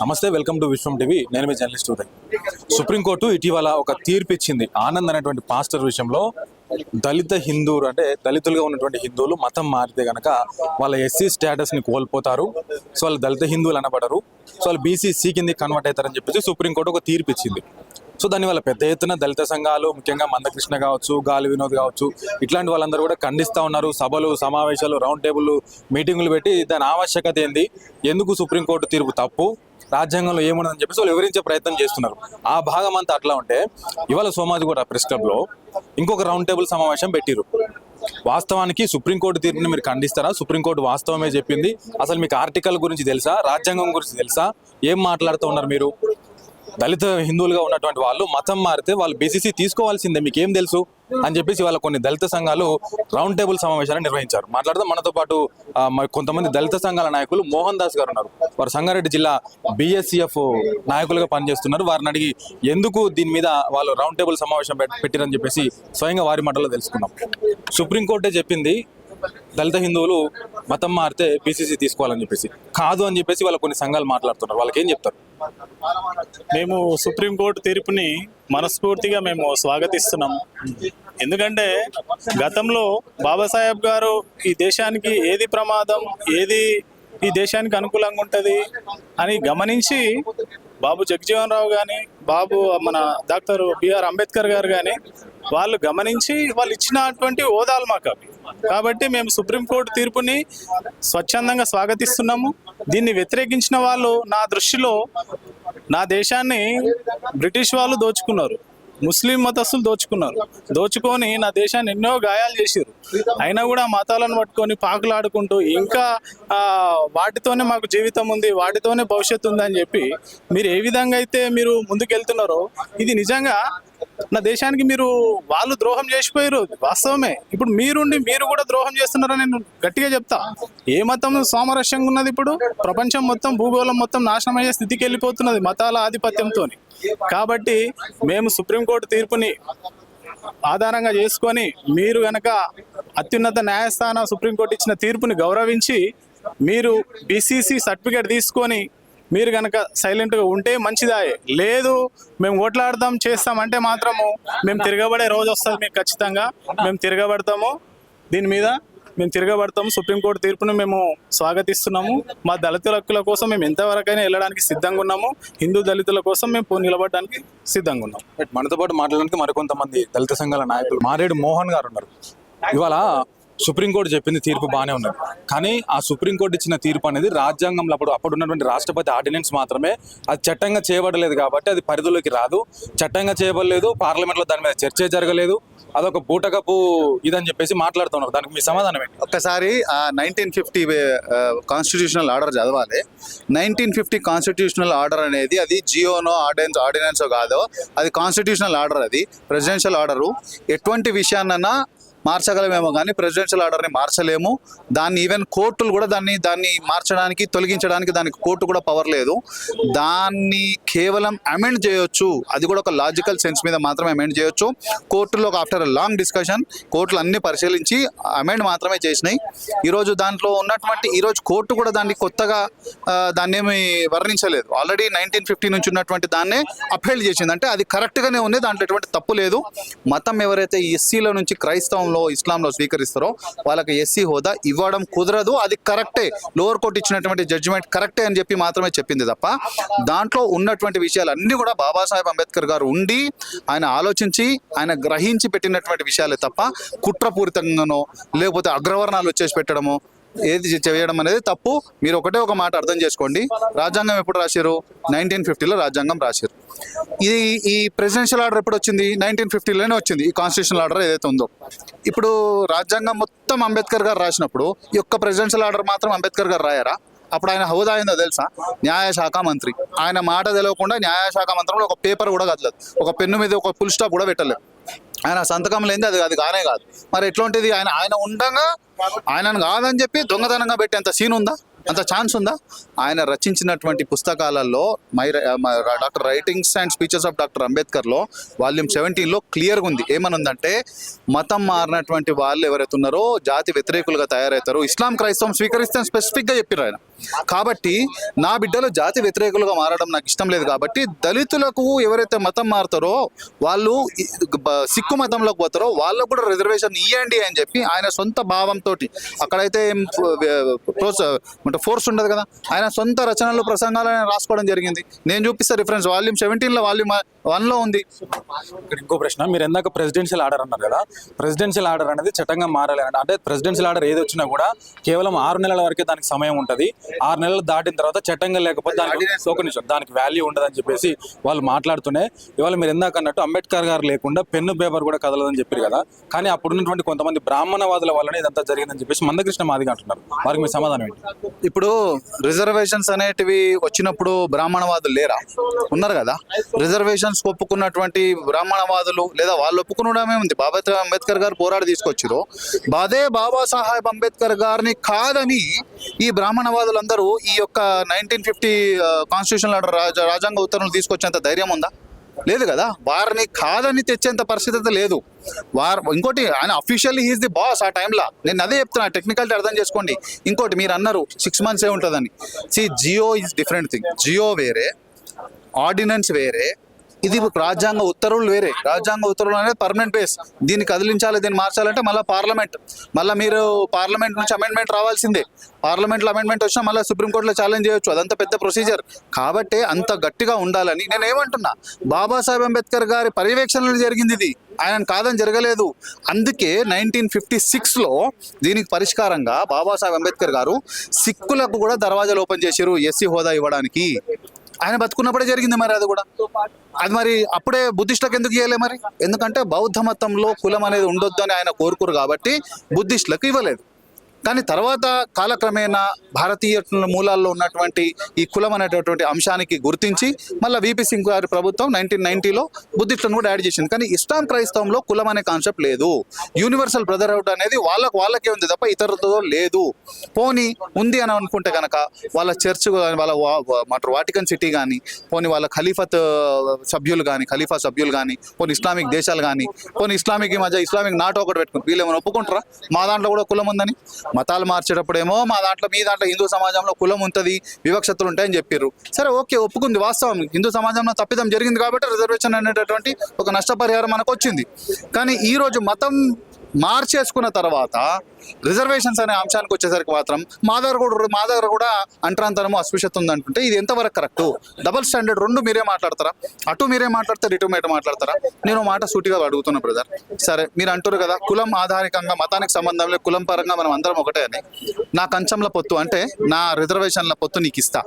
నమస్తే, welcome to Vishwam TV. నేను మీ journalist Uday. Supreme court ఇటీవల ఒక తీర్పు ఇచ్చింది. ఆనంద్ అనేటువంటి పాస్టర్ విషయంలో దళిత హిందువులు అంటే దళితులుగా ఉన్నటువంటి హిందువులు మతం మారితే గనక వాళ్ళ ఎస్సీ స్టేటస్ని కోల్పోతారు. సో వాళ్ళు దళిత హిందువులు అనబడరు. సో వాళ్ళు బీసీ కింద కన్వర్ట్ అవుతారని చెప్పేసి సుప్రీంకోర్టు ఒక తీర్పు ఇచ్చింది. సో దానివల్ల పెద్ద ఎత్తున దళిత సంఘాలు, ముఖ్యంగా మందకృష్ణ కావచ్చు, గాలి వినోద్ కావచ్చు, ఇట్లాంటి వాళ్ళందరూ కూడా ఖండిస్తూ ఉన్నారు. సభలు, సమావేశాలు, రౌండ్ టేబుల్ మీటింగులు పెట్టి దాని ఆవశ్యకత ఏంది, ఎందుకు సుప్రీంకోర్టు తీర్పు తప్పు, రాజ్యాంగంలో ఏముండదని చెప్పేసి వాళ్ళు వివరించే ప్రయత్నం చేస్తున్నారు. ఆ భాగం అంతా అట్లా ఉంటే ఇవాళ సోమాజిగూడ ప్రెస్ క్లబ్లో ఇంకొక రౌండ్ టేబుల్ సమావేశం పెట్టిరు. వాస్తవానికి సుప్రీంకోర్టు తీర్పుని మీరు ఖండిస్తారా? సుప్రీంకోర్టు వాస్తవమే చెప్పింది. అసలు మీకు ఆర్టికల్ గురించి తెలుసా? రాజ్యాంగం గురించి తెలుసా? ఏం మాట్లాడుతూ ఉన్నారు మీరు? దళిత హిందువులుగా ఉన్నటువంటి వాళ్ళు మతం మారితే వాళ్ళు బీసీసీ తీసుకోవాల్సిందే, మీకేం తెలుసు అని చెప్పేసి వాళ్ళ కొన్ని దళిత సంఘాలు రౌండ్ టేబుల్ సమావేశాన్ని నిర్వహించారు. మాట్లాడదాం. మనతో పాటు కొంతమంది దళిత సంఘాల నాయకులు మోహన్ దాస్ గారు ఉన్నారు. వారు సంగారెడ్డి జిల్లా BSCF నాయకులుగా పనిచేస్తున్నారు. వారిని అడిగి ఎందుకు దీని మీద వాళ్ళు రౌండ్ టేబుల్ సమావేశం పెట్టిరని చెప్పేసి స్వయంగా వారి మాటల్లో తెలుసుకున్నాం. సుప్రీంకోర్టే చెప్పింది దళిత హిందువులు మతం మారితే బీసీసీ తీసుకోవాలని చెప్పేసి, కాదు అని చెప్పేసి వాళ్ళ కొన్ని సంఘాలు మాట్లాడుతున్నారు. వాళ్ళకి ఏం చెప్తారు? మేము సుప్రీంకోర్టు తీర్పుని మనస్ఫూర్తిగా మేము స్వాగతిస్తున్నాం. ఎందుకంటే గతంలో బాబాసాహెబ్ గారు ఈ దేశానికి ఏది ప్రమాదం, ఏది ఈ దేశానికి అనుకూలంగా ఉంటుంది అని గమనించి బాబు జగజీవన్ రావు కానీ, మన డాక్టర్ బిఆర్ అంబేద్కర్ గారు కానీ వాళ్ళు గమనించి వాళ్ళు ఇచ్చినటువంటి హోదాలు మాకు అవి. కాబట్టి మేము సుప్రీంకోర్టు తీర్పుని స్వచ్ఛందంగా స్వాగతిస్తున్నాము. దీన్ని వ్యతిరేకించిన వాళ్ళు నా దృష్టిలో నా దేశాన్ని బ్రిటిష్ వాళ్ళు దోచుకున్నారు, ముస్లిం మతస్థులు దోచుకొని నా దేశాన్ని ఎన్నో గాయాలు చేశారు. అయినా కూడా మతాలను పట్టుకొని పాకులాడుకుంటూ ఇంకా వాటితోనే మాకు జీవితం ఉంది, వాటితోనే భవిష్యత్తు ఉంది అని చెప్పి మీరు ఏ విధంగా అయితే మీరు ముందుకెళ్తున్నారో, ఇది నిజంగా నా దేశానికి వాళ్ళు ద్రోహం చేసిపోయారు. వాస్తవమే. ఇప్పుడు మీరు కూడా ద్రోహం చేస్తున్నారని నేను గట్టిగా చెప్తా. ఏ మతం సామరస్యంగా ఉన్నది? ఇప్పుడు ప్రపంచం మొత్తం, భూగోళం మొత్తం నాశనం అయ్యే స్థితికి వెళ్ళిపోతున్నది మతాల ఆధిపత్యంతో. కాబట్టి మేము సుప్రీంకోర్టు తీర్పుని ఆధారంగా చేసుకొని మీరు గనక అత్యున్నత న్యాయస్థానం సుప్రీంకోర్టు ఇచ్చిన తీర్పుని గౌరవించి మీరు BCC సర్టిఫికేట్ తీసుకొని మీరు కనుక సైలెంట్గా ఉంటే మంచిదాయే. లేదు మేము ఓట్లాడదాం చేస్తామంటే మాత్రము మేము తిరగబడే రోజు వస్తుంది మీకు. ఖచ్చితంగా మేము తిరగబడతాము. దీని మీద మేము తిరగబడతాము. సుప్రీంకోర్టు తీర్పును మేము స్వాగతిస్తున్నాము. మా దళితుల హక్కుల కోసం మేము ఎంతవరకైనా వెళ్ళడానికి సిద్ధంగా ఉన్నాము. హిందూ దళితుల కోసం మేము నిలబడడానికి సిద్ధంగా ఉన్నాము. మనతో పాటు మాట్లాడడానికి మరికొంతమంది దళిత సంఘాల నాయకులు, మారేడు మోహన్ గారు ఉన్నారు. ఇవాళ సుప్రీంకోర్టు చెప్పింది తీర్పు బాగానే ఉన్నది, కానీ ఆ సుప్రీంకోర్టు ఇచ్చిన తీర్పు అనేది రాజ్యాంగంలో అప్పుడు ఉన్నటువంటి రాష్ట్రపతి ఆర్డినెన్స్ మాత్రమే, అది చట్టంగా చేయబడలేదు కాబట్టి అది పరిధిలోకి రాదు. చట్టంగా చేయబడలేదు, పార్లమెంట్లో దాని మీద చర్చ జరగలేదు, అదొక బూటకపు ఇదని చెప్పేసి మాట్లాడుతున్నారు. దానికి మీ సమాధానం ఏంటి? ఒక్కసారి 1950 కాన్స్టిట్యూషనల్ ఆర్డర్ చదవాలి. 1950 కాన్స్టిట్యూషనల్ ఆర్డర్ అనేది అది జియోనో ఆర్డినెన్సో కాదో, అది కాన్స్టిట్యూషనల్ ఆర్డర్, అది ప్రెసిడెన్షియల్ ఆర్డరు. ఎటువంటి విషయాన్నైనా మార్చగలమేమో కానీ ప్రెసిడెన్షియల్ ఆర్డర్ని మార్చలేము. దాన్ని ఈవెన్ కోర్టులు కూడా దాన్ని మార్చడానికి, తొలగించడానికి దానికి కోర్టు కూడా పవర్ లేదు. దాన్ని కేవలం అమెండ్ చేయొచ్చు. అది కూడా ఒక లాజికల్ సెన్స్ మీద మాత్రమే అమెండ్ చేయొచ్చు. కోర్టులో ఆఫ్టర్ లాంగ్ డిస్కషన్ కోర్టులు అన్ని పరిశీలించి అమెండ్ మాత్రమే చేసినాయి. ఈరోజు దాంట్లో ఉన్నటువంటి ఈరోజు కోర్టు కూడా దాన్ని కొత్తగా దాన్ని ఏమి వర్ణించలేదు. ఆల్రెడీ 1950 నుంచి ఉన్నటువంటి దాన్నే అప్హెల్డ్ చేసింది. అంటే అది కరెక్ట్గానే ఉంది, దాంట్లో ఎటువంటి తప్పు లేదు. మతం ఎవరైతే ఎస్సీల నుంచి క్రైస్తవం ఇస్లాంలో స్వీకరిస్తారో వాళ్ళకి ఎస్సీ హోదా ఇవ్వడం కుదరదు. అది కరెక్టే. లోవర్ కోర్టు ఇచ్చినటువంటి జడ్జిమెంట్ కరెక్టే అని చెప్పి మాత్రమే చెప్పింది తప్ప దాంట్లో ఉన్నటువంటి విషయాలు అన్నీ కూడా బాబాసాహెబ్ అంబేద్కర్ గారు ఉండి ఆయన ఆలోచించి ఆయన గ్రహించి పెట్టినటువంటి విషయాలే తప్ప కుట్రపూరితంగానో లేకపోతే అగ్రవర్ణాలు వచ్చేసి పెట్టడమో ఏది చేయడం అనేది తప్పు. మీరు ఒక మాట అర్థం చేసుకోండి. రాజ్యాంగం ఎప్పుడు రాశారు? 1950లో రాజ్యాంగం రాశారు. ఈ ప్రెసిడెన్షియల్ ఆర్డర్ ఎప్పుడు వచ్చింది? 1950లోనే వచ్చింది. ఈ కాన్స్టిట్యూషనల్ ఆర్డర్ ఏదైతే ఉందో, ఇప్పుడు రాజ్యాంగం మొత్తం అంబేద్కర్ గారు రాసినప్పుడు ఈ యొక్క ప్రెసిడెన్షియల్ ఆర్డర్ మాత్రం అంబేద్కర్ గారు రాయారా? అప్పుడు ఆయన హోదా అయిందో తెలుసా? న్యాయశాఖ మంత్రి. ఆయన మాట తెలియకుండా న్యాయశాఖ మంత్రంలో ఒక పేపర్ కూడా కదలదు, ఒక పెన్ను మీద ఒక ఫుల్ స్టాప్ కూడా పెట్టలేదు. ఆయన సంతకం లేనిది అది కాదు. మరి ఎట్లాంటిది? ఆయన ఉండగా ఆయనను కాదని చెప్పి దొంగతనంగా పెట్టేంత సీన్ ఉందా? అంత ఛాన్స్ ఉందా? ఆయన రచించినటువంటి పుస్తకాలలో doctor writings and speeches of doctor అంబేద్కర్లో వాల్యూమ్ 17లో క్లియర్గా ఉంది. ఏమనుందంటే మతం మారినటువంటి వాళ్ళు ఎవరైతే ఉన్నారో జాతి వ్యతిరేకులుగా తయారవుతారు, ఇస్లాం క్రైస్తవం స్వీకరిస్తే స్పెసిఫిక్గా చెప్పారు ఆయన. కాబట్టి నా బిడ్డలు జాతి వ్యతిరేకులుగా మారడం నాకు ఇష్టం లేదు. కాబట్టి దళితులకు ఎవరైతే మతం మారుతారో వాళ్ళు సిక్కు మతంలోకి పోతారో వాళ్ళకు కూడా రిజర్వేషన్ ఇవ్వండి అని చెప్పి ఆయన సొంత భావంతో, అక్కడైతే ఫోర్స్ ఉండదు కదా, ఆయన సొంత రచనలు ప్రసంగాలు ఆయన రాసుకోవడం జరిగింది. నేను చూపిస్తా రిఫరెన్స్, వాల్యూమ్ 17లో వాల్యూమ్ 1లో ఉంది. ఇక్కడ ఇంకో ప్రశ్న, మీరు ఎందాక ప్రెసిడెన్షియల్ ఆర్డర్ అన్నారు కదా, ప్రెసిడెన్షియల్ ఆర్డర్ అనేది చట్టంగా మారాలి అంటే ప్రెసిడెన్షియల్ ఆర్డర్ ఏది వచ్చినా కూడా కేవలం 6 నెలల వరకే దానికి సమయం ఉంటుంది. 6 నెలలు దాటిన తర్వాత చట్టంగా లేకపోతే దానికి వాల్యూ ఉండదని చెప్పేసి వాళ్ళు మాట్లాడుతూనే, ఇవాళ మీరు ఎందాక అన్నట్టు అంబేద్కర్ గారు లేకుండా పెన్ను పేపర్ కూడా కదలదని చెప్పారు కదా, కానీ అప్పుడున్నటువంటి కొంతమంది బ్రాహ్మణవాదుల వల్లనే ఇదంతా జరిగిందని చెప్పేసి మందకృష్ణ మాదిగ అంటున్నారు. వారికి మీ సమాధానం ఏంటి? ఇప్పుడు రిజర్వేషన్స్ అనేటివి వచ్చినప్పుడు బ్రాహ్మణవాదులు లేరా? ఉన్నారు కదా. రిజర్వేషన్స్ ఒప్పుకున్నటువంటి బ్రాహ్మణవాదులు లేదా వాళ్ళు ఒప్పుకునడమే ఉంది. బాబా అంబేద్కర్ గారు పోరాడి తీసుకొచ్చారు. అదే బాబాసాహెబ్ అంబేద్కర్ గారిని కాదని ఈ బ్రాహ్మణవాదులందరూ ఈ యొక్క 1950 కాన్స్టిట్యూషన్ ఆర్డర్ రాజ్యాంగ ఉత్తర్వులు తీసుకొచ్చేంత ధైర్యం ఉందా? లేదు కదా. వారిని కాదని తెచ్చేంత పరిస్థితి లేదు. ఇంకోటి ఆయన అఫీషియల్లీ హీస్ ది బాస్ ఆ టైంలో. నేను అదే చెప్తున్నా, టెక్నికాలిటీ అర్థం చేసుకోండి. ఇంకోటి మీరు అన్నారు 6 months ఉంటుందని. Jio is different thing. Jio వేరే, ఆర్డినెన్స్ వేరే, ఇది రాజ్యాంగ ఉత్తర్వులు వేరే. రాజ్యాంగ ఉత్తర్వులు అనేది పర్మనెంట్ బేస్. దీన్ని కదిలించాలి, దీన్ని మార్చాలంటే మళ్ళీ పార్లమెంట్, మళ్ళీ మీరు పార్లమెంట్ నుంచి అమెండ్మెంట్ రావాల్సిందే. పార్లమెంట్లో అమెండ్మెంట్ వచ్చినా మళ్ళీ సుప్రీంకోర్టులో ఛాలెంజ్ చేయొచ్చు. అదంతా పెద్ద ప్రొసీజర్. కాబట్టి అంత గట్టిగా ఉండాలని నేను ఏమంటున్నా, బాబాసాహెబ్ అంబేద్కర్ గారి పర్యవేక్షణలో జరిగింది ఇది, ఆయన కాదని జరగలేదు. అందుకే 1956లో దీనికి పరిష్కారంగా బాబాసాహెబ్ అంబేద్కర్ గారు సిక్కులకు కూడా దర్వాజాలు ఓపెన్ చేశారు ఎస్సీ హోదా ఇవ్వడానికి. ఆయన బతుకున్నప్పుడే జరిగింది మరి అది కూడా. అది మరి అప్పుడే బుద్ధిస్టులకు ఎందుకు ఇవ్వలే మరి? ఎందుకంటే బౌద్ధ మతంలో కులం అనేది ఉండొద్దు అని ఆయన కోరుకోరు కాబట్టి బుద్ధిస్టులకు ఇవ్వలేదు. కానీ తర్వాత కాలక్రమేణా భారతీయ మూలాల్లో ఉన్నటువంటి ఈ కులం అనేటటువంటి అంశానికి గుర్తించి మళ్ళీ విపి సింగ్ గారి ప్రభుత్వం 1990లో బుద్ధిస్టులను కూడా యాడ్ చేసింది. కానీ ఇస్లాం క్రైస్తవంలో కులం అనే కాన్సెప్ట్ లేదు. యూనివర్సల్ బ్రదర్హుడ్ అనేది వాళ్ళకే ఉంది తప్ప ఇతరులతో లేదు. పోనీ ఉంది అని అనుకుంటే కనుక వాళ్ళ చర్చ్, వాళ్ళ వాటికన్ సిటీ కానీ, పోనీ వాళ్ళ ఖలీఫా సభ్యులు కానీ, పోనీ ఇస్లామిక్ దేశాలు కానీ, పోనీ ఇస్లామిక్ ఈ మధ్య ఇస్లామిక్ నాటో ఒకటి పెట్టుకుని వీళ్ళు ఏమైనా ఒప్పుకుంటారా మా దాంట్లో కూడా కులం ఉందని? మతాలు మార్చేటప్పుడేమో మీ దాంట్లో హిందూ సమాజంలో కులం ఉంటుంది, వివక్షతలు ఉంటాయని చెప్పారు. సరే, ఓకే, ఒప్పుకుంది, వాస్తవం. హిందూ సమాజంలో తప్పిదం జరిగింది కాబట్టి రిజర్వేషన్ అనేటటువంటి ఒక నష్టపరిహారం మనకు వచ్చింది. కానీ ఈరోజు మతం మార్చేసుకున్న తర్వాత రిజర్వేషన్స్ అనే అంశానికి వచ్చేసరికి మాత్రం మా దగ్గర కూడా అంటరాంతరము అస్పృశ్యత ఉందంటుంటే ఇది ఎంతవరకు కరెక్టు? Double standard. రెండు మీరే మాట్లాడతారా? అటు మీరే మాట్లాడతారు, ఇటు మీరే మాట్లాడతారా? నేను మాట సూటిగా అడుగుతున్నా బ్రదర్. సరే, మీరు అంటారు కదా కులం ఆధారికంగా మతానికి సంబంధం లేదు, కులం పరంగా మనం అందరం ఒకటే అని. నా కంచంల పొత్తు అంటే నా రిజర్వేషన్ల పొత్తు నీకు ఇస్తా.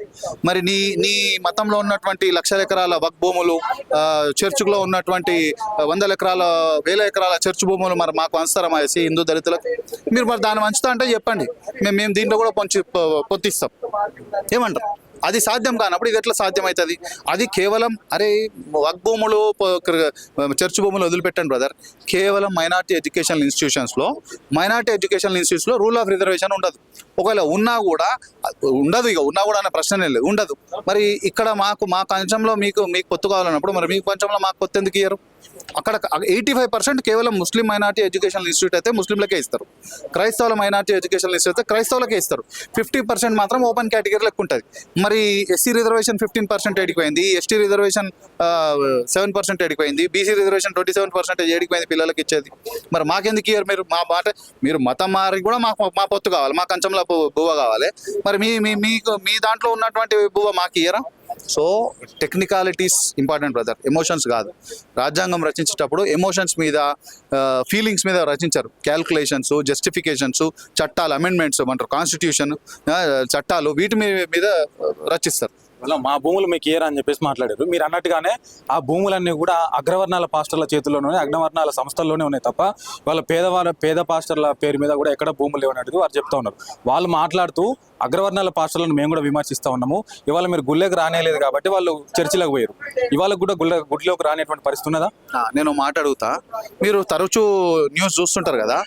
మరి నీ మతంలో ఉన్నటువంటి లక్షల ఎకరాల వక్ భూములు, చర్చిలో ఉన్నటువంటి 100 ఎకరాల 1000 ఎకరాల చర్చ్ భూములు మరి మాకు అంచతరం వేసి హిందూ దళితులకు మీరు మరి దాన్ని వంచుతా అంటే చెప్పండి, మేము దీంట్లో కూడా పొత్తిస్తాం. ఏమంటారు? అది సాధ్యం కానప్పుడు ఇది ఎట్లా సాధ్యమవుతుంది? అది కేవలం వక్ భూములు, చర్చ్ భూములు వదిలిపెట్టండి బ్రదర్. కేవలం మైనార్టీ ఎడ్యుకేషనల్ ఇన్స్టిట్యూషన్స్లో రూల్ ఆఫ్ రిజర్వేషన్ ఉండదు. ఒకవేళ ఉన్నా కూడా ఉండదు. ఉన్నా కూడా అనే ప్రశ్నే లేదు, ఉండదు. మరి ఇక్కడ మా కంచంలో మీకు పొత్తు కావాలన్నప్పుడు మరి మీ కంచంలో మాకు పొత్తు ఎందుకు ఇయ్యరు? అక్కడ 85% కేవలం ముస్లిం మైనార్టీ ఎడ్యుకేషనల్ ఇన్స్టిట్యూట్ అయితే ముస్లింలకే ఇస్తారు, క్రైస్తవుల మైనార్టీ ఎడ్యుకేషనల్ ఇన్స్టిట్యూట్ అయితే క్రైస్తవులకే ఇస్తారు. 50% మాత్రం ఓపెన్ కేటగిరీలో ఎక్కువ ఉంటుంది. మరి ఎస్సీ రిజర్వేషన్ 15% ఎడిపోయింది, ఎస్టీ రిజర్వేషన్ 7% ఎడిపోయింది, బీసీ రిజర్వేషన్ 27% ఎడిపోయింది పిల్లలకి ఇచ్చేది. మరి మాకెందుకు ఇయ్యరు? మీరు మతం మారి కూడా మా పొత్తు కావాలి, మా కంచంలో బువ్వ కావాలి. మరి మీ దాంట్లో ఉన్నటువంటి బువ్వ మాకు ఇయ్యరా? So technicalities important brother, emotions కాదు. రాజ్యాంగం రచించేటప్పుడు ఎమోషన్స్ మీద, ఫీలింగ్స్ మీద రచించారు. క్యాల్కులేషన్స్, జస్టిఫికేషన్స్, చట్టాలు, అమెండ్మెంట్స్ అంటారు, కాన్స్టిట్యూషన్ చట్టాలు, వీటి మీద రచిస్తారు. మా భూములు మీకు ఏరా అని చెప్పేసి మాట్లాడారు. మీరు అన్నట్టుగానే ఆ భూములన్నీ కూడా అగ్రవర్ణాల పాస్టర్ల చేతుల్లోనే, అగ్రవర్ణాల సంస్థల్లోనే ఉన్నాయి తప్ప వాళ్ళ పేద పాస్టర్ల పేరు మీద కూడా ఎక్కడ భూములు లేవనేది వారు చెప్తా ఉన్నారు. వాళ్ళు మాట్లాడుతూ అగ్రవర్ణాల పాస్టర్లను మేము కూడా విమర్శిస్తూ ఉన్నాము. ఇవాళ మీరు గుళ్ళకి రానేలేదు కాబట్టి వాళ్ళు చర్చిలకు పోయారు. ఇవాళ కూడా గుడిలోకి రానేటువంటి పరిస్థితి ఉన్నదా? నేను మాట్లాడుగుతా. మీరు తరచూ న్యూస్ చూస్తుంటారు కదా,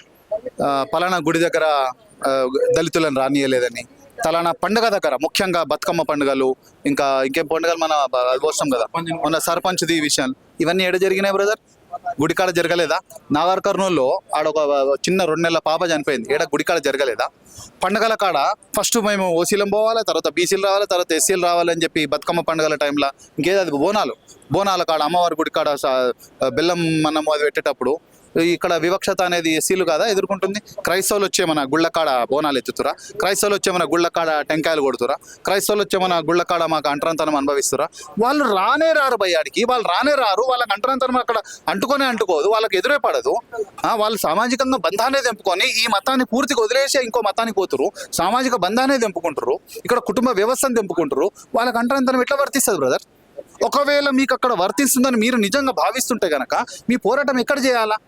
పలానా గుడి దగ్గర దళితులను రానియలేదని, తలానా పండుగ దగ్గర ముఖ్యంగా బతుకమ్మ పండుగలు ఇంకా ఇంకేం పండుగలు మన వస్తాం కదా మొన్న సర్పంచ్ది విషయాలు ఇవన్నీ ఎక్కడ జరిగినాయి బ్రదర్? గుడికాడ జరగలేదా? నాగర్ కర్నూలులో ఆడ ఒక చిన్న 2 నెలల పాప చనిపోయింది, ఏడ గుడికాడ జరగలేదా? పండుగల కాడ ఫస్ట్ మేము ఓసీలం పోవాలి, తర్వాత బీసీలు రావాలి, తర్వాత ఎస్సీలు రావాలి అని చెప్పి బతుకమ్మ పండుగల టైంలో ఇంకేదో అది బోనాల కాడ అమ్మవారి గుడి కాడ బెల్లం అన్నం అది పెట్టేటప్పుడు ఇక్కడ వివక్షత అనేది ఎస్సీలు కాదా ఎదుర్కొంటుంది? క్రైస్తవులు వచ్చే మన గుళ్ళకాడ బోనాలు ఎత్తుతురా, క్రైస్తవులు వచ్చే మన గుళ్ళకాడ టెంకాయలు కొడుతురా, క్రైస్తవులు వచ్చే మన గుళ్ళకాడ మాకు అంటరంతనం అనుభవిస్తురా? వాళ్ళు రానే రారు భయ్యాడికి, వాళ్ళు రానే రారు, వాళ్ళకి అంటరంతనం అక్కడ అంటుకోదు, వాళ్ళకి ఎదురే పడదు. వాళ్ళు సామాజికంగా బంధాన్ని తెంపుకొని ఈ మతాన్ని పూర్తిగా వదిలేసి ఇంకో మతానికి పోతురు, సామాజిక బంధాన్ని తెంపుకుంటారు, ఇక్కడ కుటుంబ వ్యవస్థను తెంపుకుంటారు. వాళ్ళకి అంటరంతనం ఎట్లా వర్తిస్తుంది బ్రదర్? ఒకవేళ మీకు అక్కడ వర్తిస్తుందని మీరు నిజంగా భావిస్తుంటే గనక మీ పోరాటం ఎక్కడ చేయాలా?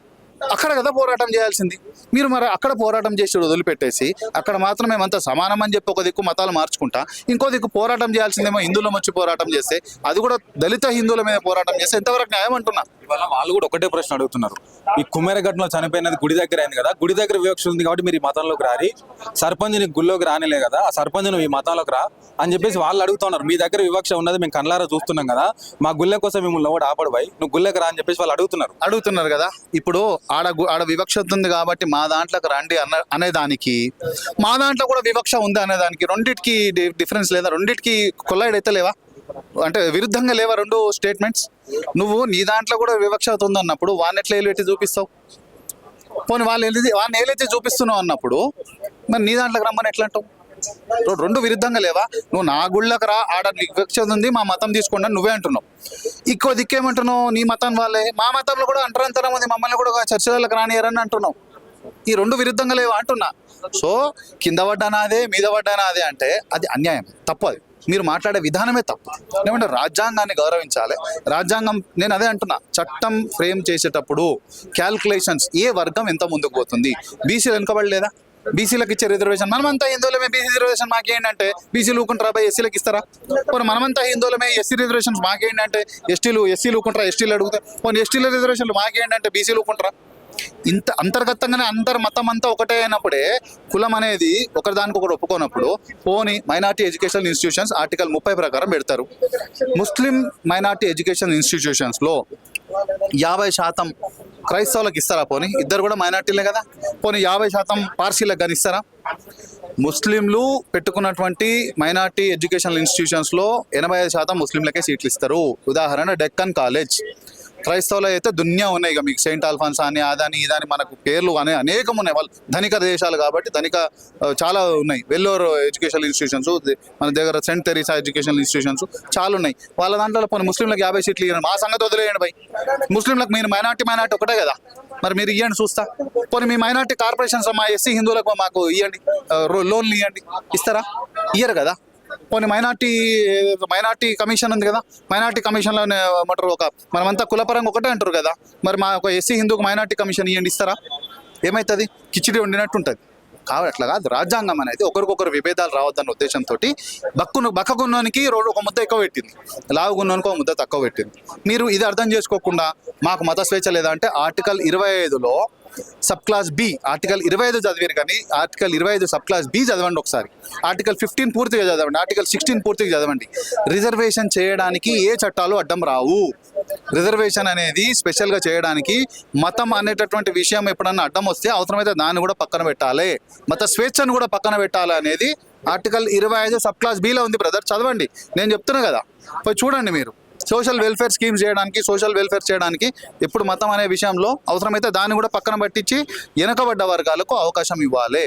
అక్కడ కదా పోరాటం చేయాల్సింది. మీరు మరి అక్కడ పోరాటం చేసి వదిలిపెట్టేసి అక్కడ మాత్రం మేమంతా సమానం అని చెప్పి ఒక దిక్కు మతాలు మార్చుకుంటా, ఇంకో దిక్కు పోరాటం చేయాల్సిందేమో హిందువుల వచ్చి పోరాటం చేస్తే, అది కూడా దళిత హిందువుల మీద పోరాటం చేస్తే ఎంతవరకు న్యాయం అంటున్నా? ఇవాళ వాళ్ళు కూడా ఒకటే ప్రశ్న అడుగుతున్నారు. ఈ కుమ్మేరఘట్టంలో చనిపోయినది గుడి దగ్గర అయింది కదా, గుడి దగ్గర వివక్ష ఉంది కాబట్టి మీరు ఈ మతంలోకి రారి, సర్పంచ్ నీకు గుళ్ళోకి రానిలే కదా, ఆ సర్పంచ్ నువ్వు ఈ మతంలోకి రా అని చెప్పేసి వాళ్ళు అడుగుతున్నారు. మీ దగ్గర వివక్ష ఉన్నది మేము కళ్ళారా చూస్తున్నాం కదా, మా గుళ్ళ కోసం మిమ్మల్ని ఒకటి ఆపడబాయి, నువ్వు గుళ్ళకి రా అని చెప్పేసి వాళ్ళు అడుగుతున్నారు కదా. ఇప్పుడు ఆడ వివక్ష ఉంది కాబట్టి మా దాంట్లోకి రండి అనేదానికి, మా దాంట్లో కూడా వివక్ష ఉంది అనేదానికి రెండింటికి డిఫరెన్స్ లేదా? రెండింటికి కొల్లైడ్ అయితే లేవా? అంటే విరుద్ధంగా లేవా రెండు స్టేట్మెంట్స్? నువ్వు నీ దాంట్లో కూడా వివక్షత ఉంది అన్నప్పుడు వాడిని ఎట్లా ఏలెత్తి చూపిస్తావు? పోనీ వాడిని ఏలెత్తి చూపిస్తున్నావు అన్నప్పుడు మరి నీ దాంట్లోకి రమ్మని ఎట్లా అంటావు? రెండు విరుద్ధంగా లేవా? నువ్వు నా గుళ్ళకి రా, ఆడ వివక్ష ఉంది, మా మతం తీసుకోండి అని నువ్వే అంటున్నావు. ఇంకో దిక్కేమంటున్నావు, నీ మతం వాళ్ళే మా మతంలో కూడా అంటరంతరం ఉంది, మమ్మల్ని కూడా చర్చలకు రానియరని అంటున్నావు. ఈ రెండు విరుద్ధంగా లేవా అంటున్నా. సో కింద పడ్డానాదే మీద పడ్డానాదే అంటే అది అన్యాయం, తప్పు. అది మీరు మాట్లాడే విధానమే తప్పు. ఏమంటే రాజ్యాంగాన్ని గౌరవించాలి. రాజ్యాంగం, నేను అదే అంటున్నా, చట్టం ఫ్రేమ్ చేసేటప్పుడు క్యాల్కులేషన్స్, ఏ వర్గం ఎంత ముందుకు పోతుంది. బీసీలు వెనుకబడలేదా? బీసీలకు ఇచ్చే రిజర్వేషన్, మనమంతా హిందువులమే, బీసీ రిజర్వేషన్ మాకేంటంటే బీసీలు ఊకుంటారా బై, ఎస్సీలకు ఇస్తారా? పోనీ మనమంతా హిందువులమే, ఎస్సీ రిజర్వేషన్స్ మాకేంటంటే ఎస్సీలు ఊకుంటారా, ఎస్టీలు అడుగుతారు. పోనీ ఎస్టీల రిజర్వేషన్లు మాకేంటంటే బీసీలు ఊకుంటారా? ఇంత అంతర్గతంగానే అందరు మతం అంతా ఒకటే అయినప్పుడే కులం అనేది ఒకరిదానికొకరు ఒప్పుకోనప్పుడు పోనీ మైనార్టీ ఎడ్యుకేషన్ ఇన్స్టిట్యూషన్స్ ఆర్టికల్ 30 ప్రకారం పెడతారు. ముస్లిం మైనార్టీ ఎడ్యుకేషన్ ఇన్స్టిట్యూషన్స్లో 50% క్రైస్తవులకు ఇస్తారా? పోనీ ఇద్దరు కూడా మైనార్టీలే కదా. పోనీ 50% పార్సీలకు కానీ ఇస్తారా? ముస్లింలు పెట్టుకున్నటువంటి మైనార్టీ ఎడ్యుకేషనల్ ఇన్స్టిట్యూషన్స్లో 85% ముస్లింలకే సీట్లు ఇస్తారు. ఉదాహరణ డెక్కన్ కాలేజ్. క్రైస్తవులు అయితే దునియా ఉన్నాయి, ఇక మీకు సెయింట్ ఆల్ఫాన్స్ అని అదని ఇదని మనకు పేర్లు అనే అనేకం ఉన్నాయి. వాళ్ళు ధనిక దేశాలు కాబట్టి చాలా ఉన్నాయి. వెల్లోర్ ఎడ్యుకేషనల్ ఇన్స్టిట్యూషన్స్, మన దగ్గర సెంట్ తెరీసా ఎడ్యుకేషనల్ ఇన్స్టిట్యూషన్స్ చాలా ఉన్నాయి. వాళ్ళ దాంట్లో పోనీ ముస్లింలకు 50 సీట్లు ఇవ్వండి, మా సంగతి వదిలేయండి బై. ముస్లింలకు మీరు మైనార్టీ ఒకటే కదా, మరి మీరు ఇవ్వండి చూస్తా. పోనీ మీ మైనార్టీ కార్పొరేషన్స్ మా ఎస్సీ హిందువులకు మాకు ఇవ్వండి, లోన్లు ఇవ్వండి, ఇస్తారా? ఇయ్యరు కదా. పోనీ మైనార్టీ కమిషన్ ఉంది కదా, మైనార్టీ కమిషన్లో ఏమంటారు, మనమంతా కులపరంగా ఒకటే అంటారు కదా, మరి మా ఒక ఎస్సీ హిందూకు మైనార్టీ కమిషన్ ఇవ్వండి, ఇస్తారా? ఏమవుతుంది? కిచిడి వండినట్టు ఉంటుంది. కాబట్టి అట్లా కాదు, రాజ్యాంగం అనేది ఒకరికొకరు విభేదాలు రావద్దన్న ఉద్దేశంతో బక్కగున్నోనికి ఒక ముద్ద ఎక్కువ పెట్టింది, లావుగున్నోనికి ఒక ముద్ద తక్కువ పెట్టింది. మీరు ఇది అర్థం చేసుకోకుండా మాకు మత స్వేచ్ఛ లేదా అంటే ఆర్టికల్ 25లో సబ్ క్లాస్ బి, ఆర్టికల్ 25 చదివారు కానీ ఆర్టికల్ 25 సబ్ క్లాస్ బి చదవండి ఒకసారి, ఆర్టికల్ 15 పూర్తిగా చదవండి, ఆర్టికల్ 16 పూర్తిగా చదవండి. రిజర్వేషన్ చేయడానికి ఏ చట్టాలు అడ్డం రావు. రిజర్వేషన్ అనేది స్పెషల్గా చేయడానికి మతం అనేటటువంటి విషయం ఎప్పుడన్నా అడ్డం వస్తే అవసరమైతే దాన్ని కూడా పక్కన పెట్టాలి, మత స్వేచ్ఛను కూడా పక్కన పెట్టాలి అనేది ఆర్టికల్ 25 సబ్ క్లాస్ బిలో ఉంది బ్రదర్. చదవండి, నేను చెప్తున్నా కదా, పోయి చూడండి. మీరు సోషల్ వెల్ఫేర్ స్కీమ్స్ చేయడానికి ఎప్పుడు మతం అనే విషయంలో అవసరమైతే దాన్ని కూడా పక్కన పట్టించి వెనకబడ్డ వర్గాలకు అవకాశం ఇవ్వాలి.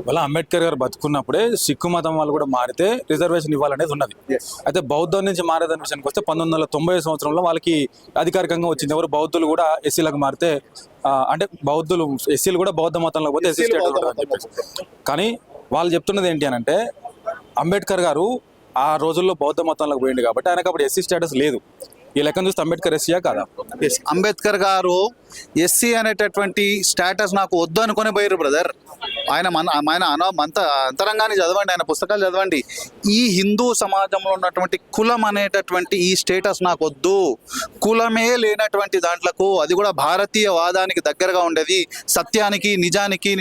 వాళ్ళ అంబేద్కర్ గారు బతుకున్నప్పుడే సిక్కు మతం వాళ్ళు కూడా మారితే రిజర్వేషన్ ఇవ్వాలనేది ఉన్నది. అయితే బౌద్ధం నుంచి మారేదాని విషయానికి వస్తే 1990 సంవత్సరంలో వాళ్ళకి అధికారికంగా వచ్చింది. ఎవరు బౌద్ధులు కూడా ఎస్సీలకు మారితే, అంటే బౌద్ధులు ఎస్సీలు కూడా బౌద్ధ మతంలో పోతే ఎస్సీ స్టేటస్ అని చెప్పేసి. కానీ వాళ్ళు చెప్తున్నది ఏంటి అని అంటే, అంబేద్కర్ గారు ఆ రోజుల్లో బౌద్ధ మతంలోకి పోయింది కాబట్టి ఆయనకు అప్పుడు ఎస్సీ స్టేటస్ లేదు. ఈ లెక్కను చూస్తే అంబేద్కర్ ఎస్సీయా కాదా? అంబేద్కర్ గారు ఎస్సీ అనేటటువంటి స్టేటస్ నాకు వద్దు అనుకునే పోయారు బ్రదర్. ఆయన అంతరంగాన్ని చదవండి, ఆయన పుస్తకాలు చదవండి. ఈ హిందూ సమాజంలో ఉన్నటువంటి కులం అనేటటువంటి ఈ స్టేటస్ నాకు వద్దు, కులమే లేనటువంటి దాంట్లకు, అది కూడా భారతీయ వాదానికి దగ్గరగా ఉండేది, సత్యానికి నిజానికి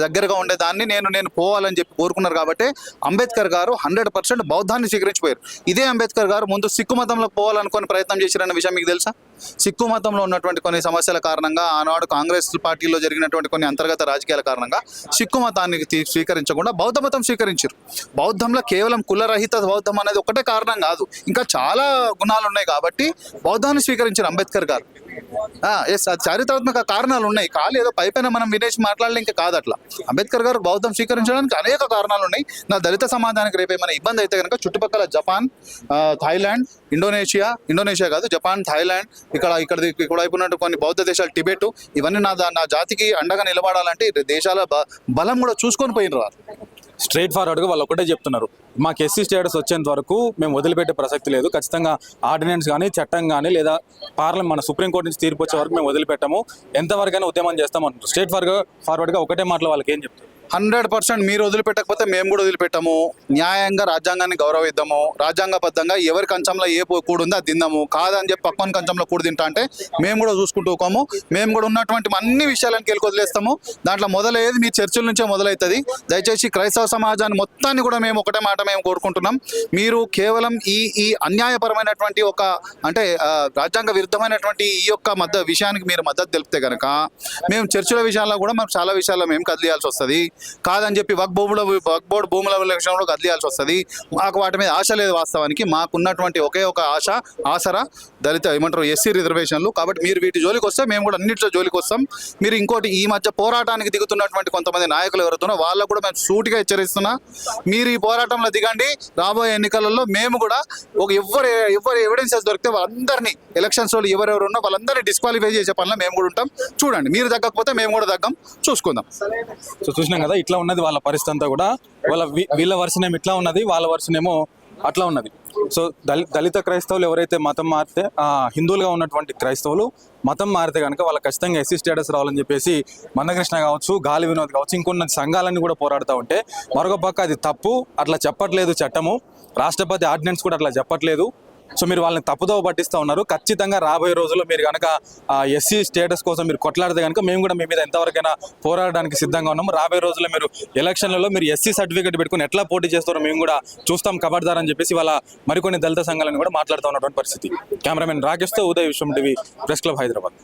దగ్గరగా ఉండేదాన్ని నేను పోవాలని చెప్పి కోరుకున్నారు. కాబట్టి అంబేద్కర్ గారు 100% బౌద్ధాన్ని స్వీకరించిపోయారు. ఇదే అంబేద్కర్ గారు ముందు సిక్కు మతంలోకి పోవాలనుకుని ప్రయత్నం చేశారన్న విషయం మీకు తెలుసా? సిక్కు మతంలో ఉన్నటువంటి కొన్ని సమస్యల కారణంగా, ఆనాడు కాంగ్రెస్ పార్టీలో జరిగినటువంటి కొన్ని అంతర్గత రాజకీయాల కారణంగా సిక్కు మతాన్ని స్వీకరించకుండా బౌద్ధ మతం స్వీకరించారు. బౌద్ధంలో కేవలం కులరహిత బౌద్ధం అనేది ఒకటే కారణం కాదు, ఇంకా చాలా గుణాలు ఉన్నాయి. కాబట్టి బౌద్ధాన్ని స్వీకరించారు అంబేద్కర్ గారు. ఎస్, అది చారిత్రాత్మక కారణాలు ఉన్నాయి. ఖాళీ ఏదో పైపైన మనం వినేసి మాట్లాడలే ఇంకా కాదు. అట్లా అంబేద్కర్ గారు బౌద్ధం స్వీకరించడానికి అనేక కారణాలు ఉన్నాయి. నా దళిత సమాజానికి రేపు ఏమైనా ఇబ్బంది అయితే కనుక చుట్టుపక్కల జపాన్, థాయిలాండ్, ఇండోనేషియా కాదు, జపాన్, థాయిలాండ్, ఇక్కడ వైపు ఉన్నట్టు కొన్ని బౌద్ధ దేశాలు, టిబెట్, ఇవన్నీ నా జాతికి అండగా నిలబడాలంటే దేశాల బలం కూడా చూసుకొని పోయినరు. స్ట్రైట్ ఫార్వర్డ్గా వాళ్ళు ఒకటే చెప్తున్నారు, మాకు ఎస్సీ స్టేటస్ వచ్చేంత వరకు మేము వదిలిపెట్టే ప్రసక్తి లేదు, ఖచ్చితంగా ఆర్డినెన్స్ కానీ చట్టం కానీ లేదా మన సుప్రీంకోర్టు నుంచి తీర్పు వచ్చే వరకు మేము వదిలిపెట్టాము, ఎంతవరకైనా ఉద్యమం చేస్తామంటారు. స్ట్రైట్ ఫార్వర్డ్గా ఒకటే మాటలో వాళ్ళకి ఏం చెప్తారు? 100% మీరు వదిలిపెట్టకపోతే మేము కూడా వదిలిపెట్టాము. న్యాయంగా రాజ్యాంగాన్ని గౌరవిద్దాము, రాజ్యాంగబద్ధంగా ఎవరి కంచంలో ఏ కూడు ఉందో అది తిందాము. కాదని చెప్పి పక్కన కంచంలో కూడు తింటా అంటే మేము కూడా చూసుకుంటూకోము. మేము కూడా ఉన్నటువంటి అన్ని విషయాలను కేలికి వదిలేస్తాము. దాంట్లో మొదలయ్యేది మీ చర్చల నుంచే మొదలవుతుంది. దయచేసి క్రైస్తవ సమాజాన్ని మొత్తాన్ని కూడా మేము ఒకటే మాట మేము కోరుకుంటున్నాం, మీరు కేవలం ఈ అన్యాయపరమైనటువంటి ఒక అంటే రాజ్యాంగ విరుద్ధమైనటువంటి ఈ యొక్క విషయానికి మీరు మద్దతు తెలిపితే కనుక మేము చర్చల విషయాల్లో కూడా మాకు చాలా విషయాల్లో మేము కదిలియాల్సి వస్తుంది. కాదని చెప్పి వక్ బోర్డు భూముల విషయంలో కదిలియాల్సి వస్తుంది. మాకు వాటి మీద ఆశ లేదు. వాస్తవానికి మాకున్నటువంటి ఒకే ఒక ఆసరా దళిత ఎస్సీ రిజర్వేషన్లు. కాబట్టి మీరు వీటి జోలికి వస్తే మేము కూడా అన్నింటిలో జోలికి వస్తాం. మీరు ఇంకోటి, ఈ మధ్య పోరాటానికి దిగుతున్నటువంటి కొంతమంది నాయకులు ఎవరుతున్నా వాళ్ళకు కూడా మేము సూటిగా హెచ్చరిస్తున్నా, మీరు ఈ పోరాటంలో దిగండి. రాబోయే ఎన్నికలలో మేము కూడా ఎవరు ఎవిడెన్సెస్ దొరికితే వాళ్ళందరినీ ఎలక్షన్స్ వాళ్ళు ఎవరెవరు ఉన్నా వాళ్ళందరినీ డిస్క్వాలిఫై చేసే పనిలో మేము కూడా ఉంటాం. చూడండి, మీరు తగ్గకపోతే మేము కూడా తగ్గం, చూసుకుందాం. సో చూసినాం కదా, ఇట్లా ఉన్నది వాళ్ళ పరిస్థితి అంతా కూడా. వీళ్ళ వర్షన్ ఏమో ఇట్లా ఉన్నది, వాళ్ళ వర్షన్ ఏమో అట్లా ఉన్నది. సో దళిత క్రైస్తవులు ఎవరైతే మతం మారితే, హిందువులుగా ఉన్నటువంటి క్రైస్తవులు మతం మారితే కనుక వాళ్ళకి ఖచ్చితంగా ఎస్సీ స్టేటస్ రావాలని చెప్పేసి మందకృష్ణ కావచ్చు, గాలి వినోద్ కావచ్చు, ఇంకొన్ని సంఘాలన్నీ కూడా పోరాడుతూ ఉంటే, మరొక పక్క అది తప్పు, అట్లా చెప్పట్లేదు చట్టము, రాష్ట్రపతి ఆర్డినెన్స్ కూడా అట్లా చెప్పట్లేదు. సో మీరు వాళ్ళని తప్పుదోవ పట్టిస్తూ ఉన్నారు. ఖచ్చితంగా రాబోయే రోజుల్లో మీరు కనుక ఎస్సీ స్టేటస్ కోసం మీరు కొట్లాడితే కనుక మేము కూడా మీ మీద ఎంతవరకైనా పోరాడడానికి సిద్ధంగా ఉన్నాము. రాబోయే రోజుల్లో మీరు ఎలక్షన్లలో మీరు ఎస్సీ సర్టిఫికేట్ పెట్టుకుని ఎట్లా పోటీ చేస్తారో మేము కూడా చూస్తాం ఖబర్దార్ అని చెప్పేసి వాళ్ళ మరికొన్ని దళిత సంఘాలను కూడా మాట్లాడుతూ ఉన్నటువంటి పరిస్థితి. కెమెరామెన్ రాకేష్తో ఉదయ్ విశ్వం టీవీ, ప్రెస్ క్లబ్, హైదరాబాద్.